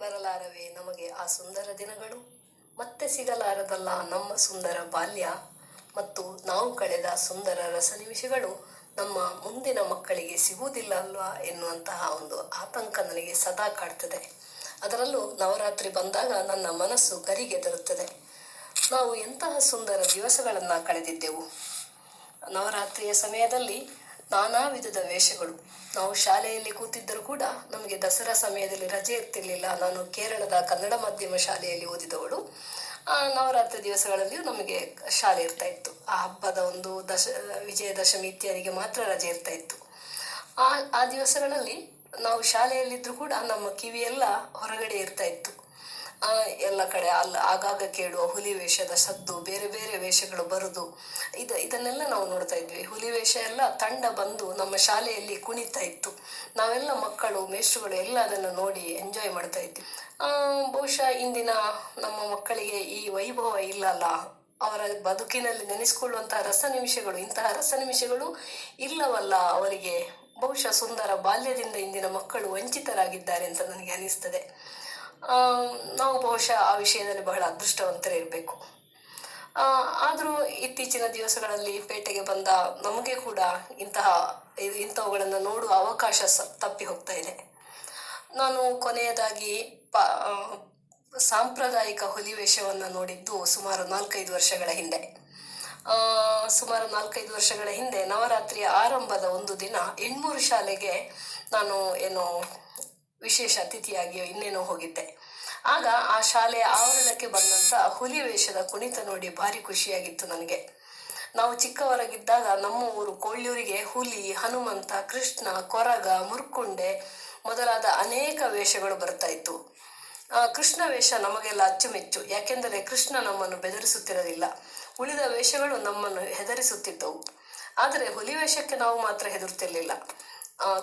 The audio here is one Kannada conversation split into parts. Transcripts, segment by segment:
ಬರಲಾರವೇ ನಮಗೆ ಆ ಸುಂದರ ದಿನಗಳು, ಮತ್ತೆ ಸಿಗಲಾರದಲ್ಲ ನಮ್ಮ ಸುಂದರ ಬಾಲ್ಯ ಮತ್ತು ನಾವು ಕಳೆದ ಸುಂದರ ರಸನಿಮಿಷಗಳು ನಮ್ಮ ಮುಂದಿನ ಮಕ್ಕಳಿಗೆ ಸಿಗುವುದಿಲ್ಲ ಅಲ್ವಾ ಎನ್ನುವಂತಹ ಒಂದು ಆತಂಕ ನನಗೆ ಸದಾ ಕಾಡ್ತದೆ. ಅದರಲ್ಲೂ ನವರಾತ್ರಿ ಬಂದಾಗ ನನ್ನ ಮನಸ್ಸು ಗರಿಗೆದರುತ್ತದೆ. ನಾವು ಎಂತಹ ಸುಂದರ ದಿವಸಗಳನ್ನು ಕಳೆದಿದ್ದೆವು. ನವರಾತ್ರಿಯ ಸಮಯದಲ್ಲಿ ನಾನಾ ವಿಧದ ವೇಷಗಳು. ನಾವು ಶಾಲೆಯಲ್ಲಿ ಕೂತಿದ್ದರೂ ಕೂಡ ನಮಗೆ ದಸರಾ ಸಮಯದಲ್ಲಿ ರಜೆ ಇರ್ತಿರ್ಲಿಲ್ಲ. ನಾನು ಕೇರಳದ ಕನ್ನಡ ಮಾಧ್ಯಮ ಶಾಲೆಯಲ್ಲಿ ಓದಿದವಳು. ನವರಾತ್ರಿ ದಿವಸಗಳಲ್ಲಿಯೂ ನಮಗೆ ಶಾಲೆ ಇರ್ತಾ ಇತ್ತು. ಆ ಹಬ್ಬದ ಒಂದು ವಿಜಯದಶಮಿ ಇತ್ಯಾದಿಗೆ ಮಾತ್ರ ರಜೆ ಇರ್ತಾ ಇತ್ತು. ಆ ದಿವಸಗಳಲ್ಲಿ ನಾವು ಶಾಲೆಯಲ್ಲಿದ್ದರೂ ಕೂಡ ನಮ್ಮ ಕಿವಿಯೆಲ್ಲ ಹೊರಗಡೆ ಇರ್ತಾ ಇತ್ತು. ಎಲ್ಲ ಕಡೆ ಆಗಾಗ ಕೇಳುವ ಹುಲಿ ವೇಷದ ಸದ್ದು, ಬೇರೆ ಬೇರೆ ವೇಷಗಳು ಬರುದು, ಇದನ್ನೆಲ್ಲ ನಾವು ನೋಡ್ತಾ ಇದ್ವಿ. ಹುಲಿ ವೇಷ ಎಲ್ಲ ತಂಡ ಬಂದು ನಮ್ಮ ಶಾಲೆಯಲ್ಲಿ ಕುಣಿತಾ ಇತ್ತು. ನಾವೆಲ್ಲ ಮಕ್ಕಳು, ಮೇಷ್ಟ್ರುಗಳು ಎಲ್ಲ ಅದನ್ನು ನೋಡಿ ಎಂಜಾಯ್ ಮಾಡ್ತಾ ಇದ್ವಿ. ಬಹುಶಃ ಇಂದಿನ ನಮ್ಮ ಮಕ್ಕಳಿಗೆ ಈ ವೈಭವ ಇಲ್ಲಲ್ಲ. ಅವರ ಬದುಕಿನಲ್ಲಿ ನೆನೆಸಿಕೊಳ್ಳುವಂತಹ ಇಂತಹ ರಸ ನಿಮಿಷಗಳು ಇಲ್ಲವಲ್ಲ ಅವರಿಗೆ. ಬಹುಶಃ ಸುಂದರ ಬಾಲ್ಯದಿಂದ ಇಂದಿನ ಮಕ್ಕಳು ವಂಚಿತರಾಗಿದ್ದಾರೆ ಅಂತ ನನಗೆ ಅನಿಸ್ತದೆ. ನಾವು ಬಹುಶಃ ಆ ವಿಷಯದಲ್ಲಿ ಬಹಳ ಅದೃಷ್ಟವಂತರೇ ಇರಬೇಕು. ಆದರೂ ಇತ್ತೀಚಿನ ದಿವಸಗಳಲ್ಲಿ ಪೇಟೆಗೆ ಬಂದ ನಮಗೆ ಕೂಡ ಇಂಥವುಗಳನ್ನು ನೋಡುವ ಅವಕಾಶ ತಪ್ಪಿ ಹೋಗ್ತಾ ಇದೆ. ನಾನು ಕೊನೆಯದಾಗಿ ಸಾಂಪ್ರದಾಯಿಕ ಹುಲಿ ವೇಷವನ್ನು ನೋಡಿದ್ದು ಸುಮಾರು 4-5 ವರ್ಷಗಳ ಹಿಂದೆ. ಸುಮಾರು 4-5 ವರ್ಷಗಳ ಹಿಂದೆ ನವರಾತ್ರಿಯ ಆರಂಭದ ಒಂದು ದಿನ ಹೆಣ್ಮೂರು ಶಾಲೆಗೆ ನಾನು ವಿಶೇಷ ಅತಿಥಿಯಾಗಿ ಇನ್ನೇನೋ ಹೋಗಿದ್ದೆ. ಆಗ ಆ ಶಾಲೆಯ ಆವರಣಕ್ಕೆ ಬಂದಂತ ಹುಲಿ ವೇಷದ ಕುಣಿತ ನೋಡಿ ಭಾರಿ ಖುಷಿಯಾಗಿತ್ತು ನನಗೆ. ನಾವು ಚಿಕ್ಕವರಾಗಿದ್ದಾಗ ನಮ್ಮ ಊರು ಕೊಳ್ಳೂರಿಗೆ ಹುಲಿ, ಹನುಮಂತ, ಕೃಷ್ಣ, ಕೊರಗ, ಮುರ್ಕುಂಡೆ ಮೊದಲಾದ ಅನೇಕ ವೇಷಗಳು ಬರ್ತಾ ಇತ್ತು. ಕೃಷ್ಣ ವೇಷ ನಮಗೆಲ್ಲ ಅಚ್ಚುಮೆಚ್ಚು. ಯಾಕೆಂದರೆ ಕೃಷ್ಣ ನಮ್ಮನ್ನು ಬೆದರಿಸುತ್ತಿರಲಿಲ್ಲ. ಉಳಿದ ವೇಷಗಳು ನಮ್ಮನ್ನು ಹೆದರಿಸುತ್ತಿದ್ದವು. ಆದರೆ ಹುಲಿ ವೇಷಕ್ಕೆ ನಾವು ಮಾತ್ರ ಹೆದರ್ತಿರ್ಲಿಲ್ಲ.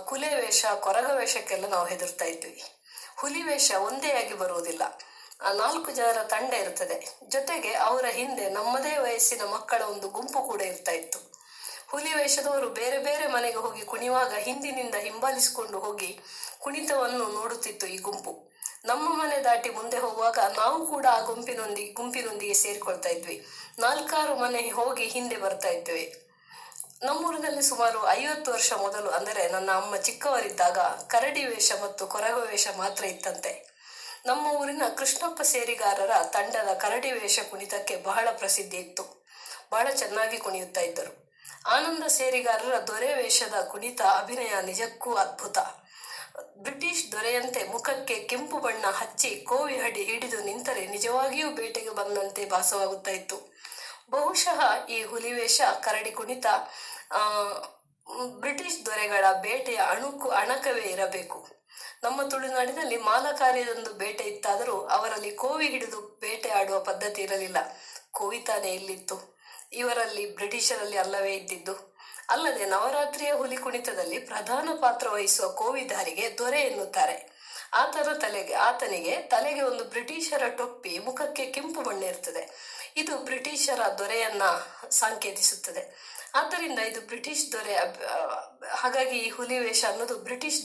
ಕುಲೆ ವೇಷ, ಕೊರಗ ವೇಷಕ್ಕೆಲ್ಲ ನಾವು ಹೆದರ್ತಾ ಇದ್ವಿ. ಹುಲಿ ವೇಷ ಒಂದೇ ಆಗಿ ಬರುವುದಿಲ್ಲ. 4 ಜನರ ತಂಡ ಇರ್ತದೆ. ಜೊತೆಗೆ ಅವರ ಹಿಂದೆ ನಮ್ಮದೇ ವಯಸ್ಸಿನ ಮಕ್ಕಳ ಒಂದು ಗುಂಪು ಕೂಡ ಇರ್ತಾ ಇತ್ತು. ಹುಲಿ ವೇಷದವರು ಬೇರೆ ಬೇರೆ ಮನೆಗೆ ಹೋಗಿ ಕುಣಿಯುವಾಗ ಹಿಂದಿನಿಂದ ಹಿಂಬಾಲಿಸಿಕೊಂಡು ಹೋಗಿ ಕುಣಿತವನ್ನು ನೋಡುತ್ತಿತ್ತು ಈ ಗುಂಪು. ನಮ್ಮ ಮನೆ ದಾಟಿ ಮುಂದೆ ಹೋಗುವಾಗ ನಾವು ಕೂಡ ಆ ಗುಂಪಿನೊಂದಿಗೆ ಸೇರಿಕೊಳ್ತಾ ಇದ್ವಿ. 4-6 ಮನೆ ಹೋಗಿ ಹಿಂದೆ ಬರ್ತಾ ಇದ್ವಿ. ನಮ್ಮೂರಿನಲ್ಲಿ ಸುಮಾರು 50 ವರ್ಷ ಮೊದಲು, ಅಂದರೆ ನನ್ನ ಅಮ್ಮ ಚಿಕ್ಕವರಿದ್ದಾಗ, ಕರಡಿ ವೇಷ ಮತ್ತು ಕೊರಗ ವೇಷ ಮಾತ್ರ ಇತ್ತಂತೆ. ನಮ್ಮ ಊರಿನ ಕೃಷ್ಣಪ್ಪ ಸೇರಿಗಾರರ ತಂಡದ ಕರಡಿ ವೇಷ ಕುಣಿತಕ್ಕೆ ಬಹಳ ಪ್ರಸಿದ್ಧಿ ಇತ್ತು. ಬಹಳ ಚೆನ್ನಾಗಿ ಕುಣಿಯುತ್ತಾ ಇದ್ದರು. ಆನಂದ ಸೇರಿಗಾರರ ದೊರೆ ವೇಷದ ಕುಣಿತ ಅಭಿನಯ ನಿಜಕ್ಕೂ ಅದ್ಭುತ. ಬ್ರಿಟಿಷ್ ದೊರೆಯಂತೆ ಮುಖಕ್ಕೆ ಕೆಂಪು ಬಣ್ಣ ಹಚ್ಚಿ ಕೋವಿ ಹಡಿ ಹಿಡಿದು ನಿಂತರೆ ನಿಜವಾಗಿಯೂ ಬೇಟೆಗೆ ಬಂದಂತೆ ಭಾಸವಾಗುತ್ತಾ ಇತ್ತು. ಬಹುಶಃ ಈ ಹುಲಿವೇಷ, ಕರಡಿ ಕುಣಿತ ಬ್ರಿಟಿಷ್ ದೊರೆಗಳ ಬೇಟೆಯ ಅಣಕವೇ ಇರಬೇಕು. ನಮ್ಮ ತುಳುನಾಡಿನಲ್ಲಿ ಮಾಲಕಾರ್ಯದೊಂದು ಬೇಟೆ ಇತ್ತಾದರೂ ಅವರಲ್ಲಿ ಕೋವಿ ಹಿಡಿದು ಬೇಟೆ ಆಡುವ ಪದ್ಧತಿ ಇರಲಿಲ್ಲ. ಕೋವಿ ತಾನೇ ಇಲ್ಲಿತ್ತು, ಇವರಲ್ಲಿ ಬ್ರಿಟಿಷರಲ್ಲಿ ಅಲ್ಲವೇ ಇದ್ದಿದ್ದು. ಅಲ್ಲದೆ ನವರಾತ್ರಿಯ ಹುಲಿ ಕುಣಿತದಲ್ಲಿ ಪ್ರಧಾನ ಪಾತ್ರ ವಹಿಸುವ ಕೋವಿದಾರಿಗೆ ದೊರೆ ಎನ್ನುತ್ತಾರೆ. ಆತನಿಗೆ ತಲೆಗೆ ಒಂದು ಬ್ರಿಟಿಷರ ಟೊಪ್ಪಿ, ಮುಖಕ್ಕೆ ಕೆಂಪು ಬಣ್ಣ ಇರ್ತದೆ. ಇದು ಬ್ರಿಟಿಷರ ದೊರೆಯನ್ನ ಸಂಕೇತಿಸುತ್ತದೆ. ಆದ್ದರಿಂದ ಇದು ಬ್ರಿಟಿಷ್ ದೊರೆ. ಹಾಗಾಗಿ ಈ ಹುಲಿ ವೇಷ ಅನ್ನೋದು ಬ್ರಿಟಿಷ್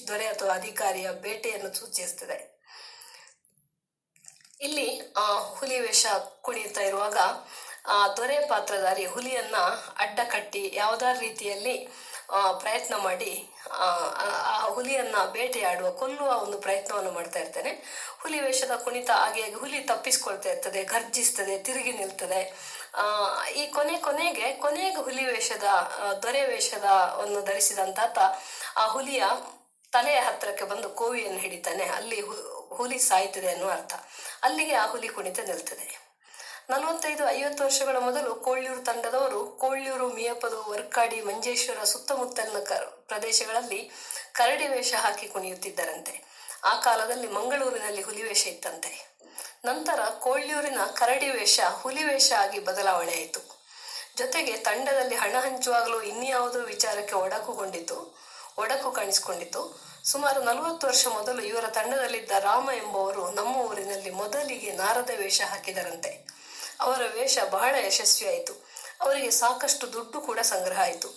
ದೊರೆ ಅಥವಾ ಅಧಿಕಾರಿಯ ಬೇಟೆಯನ್ನು ಸೂಚಿಸುತ್ತದೆ. ಇಲ್ಲಿ ಹುಲಿ ವೇಷ ಕುಣಿಯುತ್ತಾ ಇರುವಾಗ ದೊರೆ ಪಾತ್ರಧಾರಿ ಹುಲಿಯನ್ನ ಅಡ್ಡ ಕಟ್ಟಿ ಯಾವುದಾದ್ರು ರೀತಿಯಲ್ಲಿ ಪ್ರಯತ್ನ ಮಾಡಿ ಆ ಹುಲಿಯನ್ನ ಕೊಲ್ಲುವ ಒಂದು ಪ್ರಯತ್ನವನ್ನು ಮಾಡ್ತಾ ಇರ್ತಾನೆ. ಹುಲಿ ವೇಷದ ಕುಣಿತ ಹಾಗೆ ಹುಲಿ ತಪ್ಪಿಸ್ಕೊಳ್ತಾ ಇರ್ತದೆ, ಗರ್ಜಿಸ್ತದೆ, ತಿರುಗಿ ನಿಲ್ತದೆ. ಈ ಕೊನೆಗೆ ಹುಲಿ ವೇಷದ ದೊರೆ ವೇಷವನ್ನು ಧರಿಸಿದಂತಾತ ಆ ಹುಲಿಯ ತಲೆಯ ಹತ್ತಿರಕ್ಕೆ ಬಂದು ಕೋವಿಯನ್ನು ಹಿಡಿತಾನೆ. ಅಲ್ಲಿ ಹುಲಿ ಸಾಯ್ತದೆ ಅನ್ನುವ ಅರ್ಥ. ಅಲ್ಲಿಗೆ ಆ ಹುಲಿ ಕುಣಿತ ನಿಲ್ತದೆ. 45-50 ವರ್ಷಗಳ ಮೊದಲು ಕೊಳ್ಳೂರು ತಂಡದವರು ಕೊಳ್ಳೂರು, ಮಿಯಪದು, ವರ್ಕಾಡಿ, ಮಂಜೇಶ್ವರ ಸುತ್ತಮುತ್ತಲಿನ ಪ್ರದೇಶಗಳಲ್ಲಿ ಕರಡಿ ವೇಷ ಹಾಕಿ ಕುಣಿಯುತ್ತಿದ್ದರಂತೆ. ಆ ಕಾಲದಲ್ಲಿ ಮಂಗಳೂರಿನಲ್ಲಿ ಹುಲಿವೇಷ ಇತ್ತಂತೆ. ನಂತರ ಕೊಳ್ಳೂರಿನ ಕರಡಿ ವೇಷ ಹುಲಿ ವೇಷ ಆಗಿ ಬದಲಾವಣೆ ಆಯಿತು. ಜೊತೆಗೆ ತಂಡದಲ್ಲಿ ಹಣ ಹಂಚುವಾಗಲೂ ಇನ್ಯಾವುದೋ ವಿಚಾರಕ್ಕೆ ಒಡಕು ಕಾಣಿಸಿಕೊಂಡಿತು. ಸುಮಾರು 40 ವರ್ಷ ಮೊದಲು ಇವರ ತಂಡದಲ್ಲಿದ್ದ ರಾಮ ಎಂಬುವರು ನಮ್ಮ ಊರಿನಲ್ಲಿ ಮೊದಲಿಗೆ ನಾರದ ವೇಷ ಹಾಕಿದರಂತೆ. ಅವರ ವೇಷ ಬಹಳ ಯಶಸ್ವಿಯಾಯಿತು. ಅವರಿಗೆ ಸಾಕಷ್ಟು ದುಡ್ಡು ಕೂಡ ಸಂಗ್ರಹ ಆಯಿತು.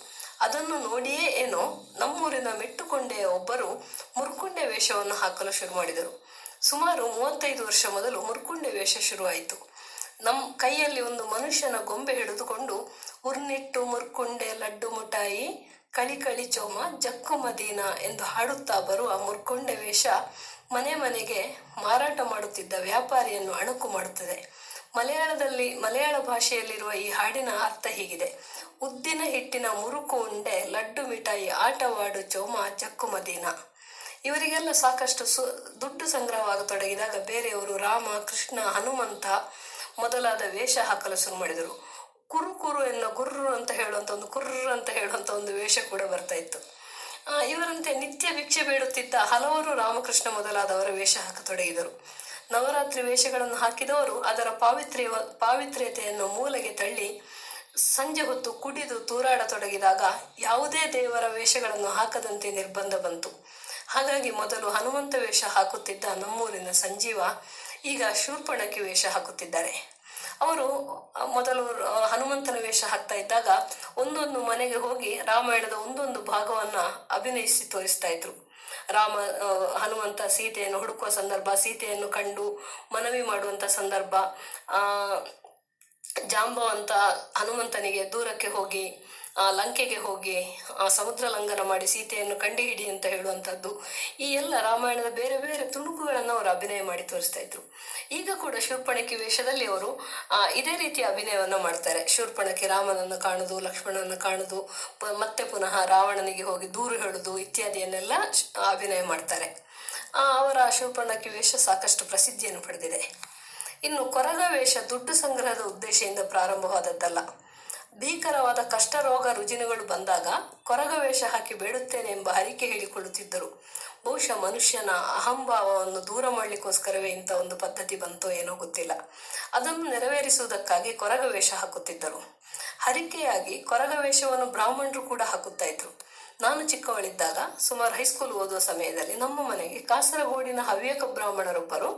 ಅದನ್ನು ನೋಡಿಯೇ ಏನೋ ನಮ್ಮೂರಿನ ಮೆಟ್ಟುಕೊಂಡೆಯ ಒಬ್ಬರು ಮುರ್ಕುಂಡೆ ವೇಷವನ್ನು ಹಾಕಲು ಶುರು ಮಾಡಿದರು. ಸುಮಾರು 35 ವರ್ಷ ಮೊದಲು ಮುರ್ಕುಂಡೆ ವೇಷ ಶುರುವಾಯಿತು. ಕೈಯಲ್ಲಿ ಒಂದು ಮನುಷ್ಯನ ಗೊಂಬೆ ಹಿಡಿದುಕೊಂಡು ಉರ್ನಿಟ್ಟು ಮುರ್ಕುಂಡೆ ಲಡ್ಡು ಮುಟಾಯಿ ಕಳಿ ಕಳಿ ಚೋಮ ಜಕ್ಕು ಮದೀನ ಎಂದು ಹಾಡುತ್ತಾ ಬರುವ ಮುರ್ಕುಂಡೆ ವೇಷ ಮನೆಗೆ ಮಾರಾಟ ಮಾಡುತ್ತಿದ್ದ ವ್ಯಾಪಾರಿಯನ್ನು ಅಣಕು ಮಾಡುತ್ತದೆ. ಮಲಯಾಳ ಭಾಷೆಯಲ್ಲಿರುವ ಈ ಹಾಡಿನ ಅರ್ಥ ಹೀಗಿದೆ: ಉದ್ದಿನ ಹಿಟ್ಟಿನ ಮುರುಕು ಉಂಡೆ ಲಡ್ಡು ಮಿಠಾಯಿ ಆಟವಾಡು ಚೋಮ ಜಕ್ಕು ಮದೀನ. ಇವರಿಗೆಲ್ಲ ಸಾಕಷ್ಟು ದುಡ್ಡು ಸಂಗ್ರಹವಾಗತೊಡಗಿದಾಗ ಬೇರೆಯವರು ರಾಮ, ಕೃಷ್ಣ, ಹನುಮಂತ ಮೊದಲಾದ ವೇಷ ಹಾಕಲು ಶುರು ಮಾಡಿದರು. ಕುರು ಎನ್ನೋ ಗುರ್ರು ಅಂತ ಹೇಳುವಂಥ ಒಂದು ಕುರ್ರ ಅಂತ ಹೇಳುವಂಥ ಒಂದು ವೇಷ ಕೂಡ ಬರ್ತಾ ಇತ್ತು. ಇವರಂತೆ ನಿತ್ಯ ಭಿಕ್ಷೆ ಬೇಡುತ್ತಿದ್ದ ಹಲವರು ರಾಮಕೃಷ್ಣ ಮೊದಲಾದವರ ವೇಷ ಹಾಕತೊಡಗಿದರು. ನವರಾತ್ರಿ ವೇಷಗಳನ್ನು ಹಾಕಿದವರು ಅದರ ಪಾವಿತ್ರ್ಯತೆಯನ್ನು ಮೂಲೆಗೆ ತಳ್ಳಿ ಸಂಜೆ ಹೊತ್ತು ಕುಡಿದು ತೂರಾಡತೊಡಗಿದಾಗ ಯಾವುದೇ ದೇವರ ವೇಷಗಳನ್ನು ಹಾಕದಂತೆ ನಿರ್ಬಂಧ ಬಂತು. ಹಾಗಾಗಿ ಮೊದಲು ಹನುಮಂತ ವೇಷ ಹಾಕುತ್ತಿದ್ದ ನಮ್ಮೂರಿನ ಸಂಜೀವ ಈಗ ಶೂರ್ಪಣಖಿ ವೇಷ ಹಾಕುತ್ತಿದ್ದಾರೆ. ಅವರು ಮೊದಲು ಹನುಮಂತನ ವೇಷ ಹಾಕ್ತಾ ಇದ್ದಾಗ ಒಂದೊಂದು ಮನೆಗೆ ಹೋಗಿ ರಾಮಾಯಣದ ಒಂದೊಂದು ಭಾಗವನ್ನ ಅಭಿನಯಿಸಿ ತೋರಿಸ್ತಾ ಇದ್ರು. ಹನುಮಂತ ಸೀತೆಯನ್ನು ಹುಡುಕುವ ಸಂದರ್ಭ, ಸೀತೆಯನ್ನು ಕಂಡು ಮನವಿ ಮಾಡುವಂತ ಸಂದರ್ಭ, ಜಾಂಬವಂತ ಹನುಮಂತನಿಗೆ ದೂರಕ್ಕೆ ಹೋಗಿ ಲಂಕೆಗೆ ಹೋಗಿ ಸಮುದ್ರ ಲಂಘನ ಮಾಡಿ ಸೀತೆಯನ್ನು ಕಂಡುಹಿಡಿ ಅಂತ ಹೇಳುವಂಥದ್ದು, ಈ ಎಲ್ಲ ರಾಮಾಯಣದ ಬೇರೆ ಬೇರೆ ತುಣುಕುಗಳನ್ನು ಅವರು ಅಭಿನಯ ಮಾಡಿ ತೋರಿಸ್ತಾ ಇದ್ರು. ಈಗ ಕೂಡ ಶೂರ್ಪಣಖಿ ವೇಷದಲ್ಲಿ ಅವರು ಇದೇ ರೀತಿಯ ಅಭಿನಯವನ್ನು ಮಾಡ್ತಾರೆ. ಶೂರ್ಪಣಖಿ ರಾಮನನ್ನು ಕಾಣುದು, ಲಕ್ಷ್ಮಣನನ್ನು ಕಾಣುದು, ಮತ್ತೆ ಪುನಃ ರಾವಣನಿಗೆ ಹೋಗಿ ದೂರು ಹೇಳುದು ಇತ್ಯಾದಿಯನ್ನೆಲ್ಲ ಅಭಿನಯ ಮಾಡ್ತಾರೆ. ಅವರ ಶೂರ್ಪಣಖಿ ವೇಷ ಸಾಕಷ್ಟು ಪ್ರಸಿದ್ಧಿಯನ್ನು ಪಡೆದಿದೆ. ಇನ್ನು ಕೊರಗ ವೇಷ ದುಡ್ಡು ಸಂಗ್ರಹದ ಉದ್ದೇಶದಿಂದ ಪ್ರಾರಂಭವಾದದ್ದಲ್ಲ. ಭೀಕರವಾದ ಕಷ್ಟ ರೋಗ ರುಜಿನಗಳು ಬಂದಾಗ ಕೊರಗ ವೇಷ ಹಾಕಿ ಬೇಡುತ್ತೇನೆ ಎಂಬ ಹರಿಕೆ ಹೇಳಿಕೊಳ್ಳುತ್ತಿದ್ದರು. ಬಹುಶಃ ಮನುಷ್ಯನ ಅಹಂಭಾವವನ್ನು ದೂರ ಮಾಡಲಿಕ್ಕೋಸ್ಕರವೇ ಇಂಥ ಒಂದು ಪದ್ಧತಿ ಬಂತೋ ಏನೋ ಗೊತ್ತಿಲ್ಲ. ಅದನ್ನು ನೆರವೇರಿಸುವುದಕ್ಕಾಗಿ ಕೊರಗ ವೇಷ ಹಾಕುತ್ತಿದ್ದರು. ಹರಿಕೆಯಾಗಿ ಕೊರಗ ವೇಷವನ್ನು ಬ್ರಾಹ್ಮಣರು ಕೂಡ ಹಾಕುತ್ತಾ ಇದ್ರು. ನಾನು ಚಿಕ್ಕವಳಿದ್ದಾಗ ಸುಮಾರು ಹೈಸ್ಕೂಲ್ ಓದುವ ಸಮಯದಲ್ಲಿ ನಮ್ಮ ಮನೆಗೆ ಕಾಸರಗೋಡಿನ ಹವ್ಯಕ ಬ್ರಾಹ್ಮಣರೊಬ್ಬರು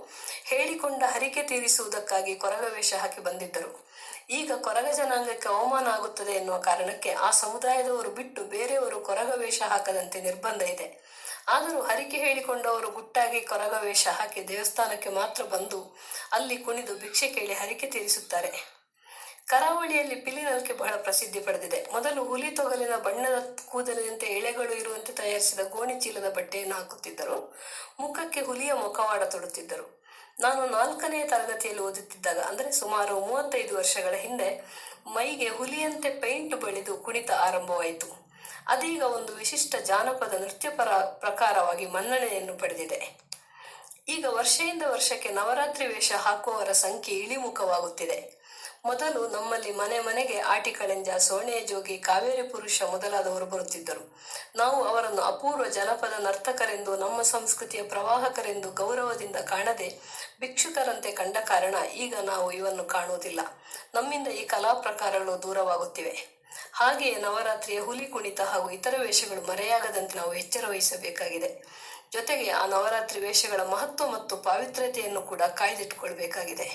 ಹೇಳಿಕೊಂಡ ಹರಿಕೆ ತೀರಿಸುವುದಕ್ಕಾಗಿ ಕೊರಗ ವೇಷ ಹಾಕಿ ಬಂದಿದ್ದರು. ಈಗ ಕೊರಗ ಜನಾಂಗಕ್ಕೆ ಅವಮಾನ ಆಗುತ್ತದೆ ಎನ್ನುವ ಕಾರಣಕ್ಕೆ ಆ ಸಮುದಾಯದವರು ಬಿಟ್ಟು ಬೇರೆಯವರು ಕೊರಗ ವೇಷ ಹಾಕದಂತೆ ನಿರ್ಬಂಧ ಇದೆ. ಆದರೂ ಹರಿಕೆ ಹೇಳಿಕೊಂಡವರು ಗುಟ್ಟಾಗಿ ಕೊರಗ ವೇಷ ಹಾಕಿ ದೇವಸ್ಥಾನಕ್ಕೆ ಮಾತ್ರ ಬಂದು ಅಲ್ಲಿ ಕುಣಿದು ಭಿಕ್ಷೆ ಕೇಳಿ ಹರಿಕೆ ತೀರಿಸುತ್ತಾರೆ. ಕರಾವಳಿಯಲ್ಲಿ ಪಿಲಿನಲ್ಕೆ ಬಹಳ ಪ್ರಸಿದ್ಧಿ ಪಡೆದಿದೆ. ಮೊದಲು ಹುಲಿ ತೊಗಲಿನ ಬಣ್ಣದ ಕೂದಲಿನಂತೆ ಎಳೆಗಳು ಇರುವಂತೆ ತಯಾರಿಸಿದ ಗೋಣಿ ಚೀಲದ ಬಟ್ಟೆಯನ್ನು ಹಾಕುತ್ತಿದ್ದರು. ಮುಖಕ್ಕೆ ಹುಲಿಯ ಮುಖವಾಡ ತೊಡುತ್ತಿದ್ದರು. ನಾನು 4ನೇ ತರಗತಿಯಲ್ಲಿ ಓದುತ್ತಿದ್ದಾಗ, ಅಂದರೆ ಸುಮಾರು 35 ವರ್ಷಗಳ ಹಿಂದೆ, ಮೈಗೆ ಹುಲಿಯಂತೆ ಪೇಂಟ್ ಬಳಿದು ಕುಣಿತ ಆರಂಭವಾಯಿತು. ಅದೀಗ ಒಂದು ವಿಶಿಷ್ಟ ಜಾನಪದ ನೃತ್ಯ ಪ್ರಕಾರವಾಗಿ ಮನ್ನಣೆಯನ್ನು ಪಡೆದಿದೆ. ಈಗ ವರ್ಷದಿಂದ ವರ್ಷಕ್ಕೆ ನವರಾತ್ರಿ ವೇಷ ಹಾಕುವವರ ಸಂಖ್ಯೆ ಇಳಿಮುಖವಾಗುತ್ತಿದೆ. ಮೊದಲು ನಮ್ಮಲ್ಲಿ ಮನೆಗೆ ಆಟಿಕಳೆಂಜ, ಸೋಣೆ ಜೋಗಿ, ಕಾವೇರಿ ಪುರುಷ ಮೊದಲಾದವರು ಬರುತ್ತಿದ್ದರು. ನಾವು ಅವರನ್ನು ಅಪೂರ್ವ ಜನಪದ ನರ್ತಕರೆಂದು, ನಮ್ಮ ಸಂಸ್ಕೃತಿಯ ಪ್ರವಾಹಕರೆಂದು ಗೌರವದಿಂದ ಕಾಣದೆ ಭಿಕ್ಷುಕರಂತೆ ಕಂಡ ಕಾರಣ ಈಗ ನಾವು ಇವನ್ನು ಕಾಣುವುದಿಲ್ಲ. ನಮ್ಮಿಂದ ಈ ಕಲಾ ಪ್ರಕಾರಗಳು ದೂರವಾಗುತ್ತಿವೆ. ಹಾಗೆಯೇ ನವರಾತ್ರಿಯ ಹುಲಿ ಕುಣಿತ ಹಾಗೂ ಇತರ ವೇಷಗಳು ಮರೆಯಾಗದಂತೆ ನಾವು ಎಚ್ಚರ ವಹಿಸಬೇಕಾಗಿದೆ. ಜೊತೆಗೆ ಆ ನವರಾತ್ರಿ ವೇಷಗಳ ಮಹತ್ವ ಮತ್ತು ಪಾವಿತ್ರ್ಯತೆಯನ್ನು ಕೂಡ ಕಾಯ್ದಿಟ್ಟುಕೊಳ್ಬೇಕಾಗಿದೆ.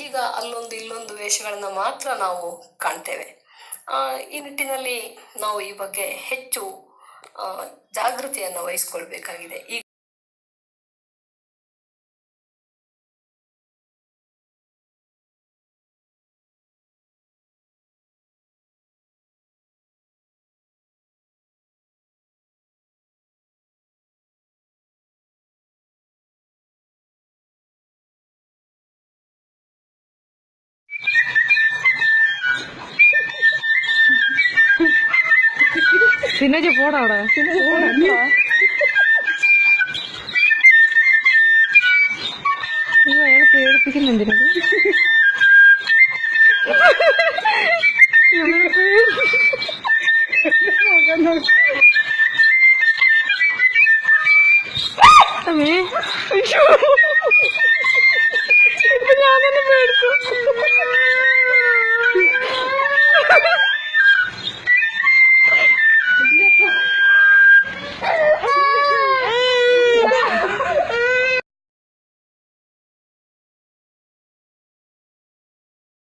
ಈಗ ಅಲ್ಲೊಂದು ಇಲ್ಲೊಂದು ವೇಷಗಳನ್ನ ಮಾತ್ರ ನಾವು ಕಾಣ್ತೇವೆ. ಈ ನಿಟ್ಟಿನಲ್ಲಿ ನಾವು ಈ ಬಗ್ಗೆ ಹೆಚ್ಚು ಜಾಗೃತಿಯನ್ನು ವಹಿಸ್ಕೊಳ್ಬೇಕಾಗಿದೆ. സിനജ് പോടാ അവിടെ അയാൾ പേടിപ്പിക്കുന്നെന്തിനു അമ്മേ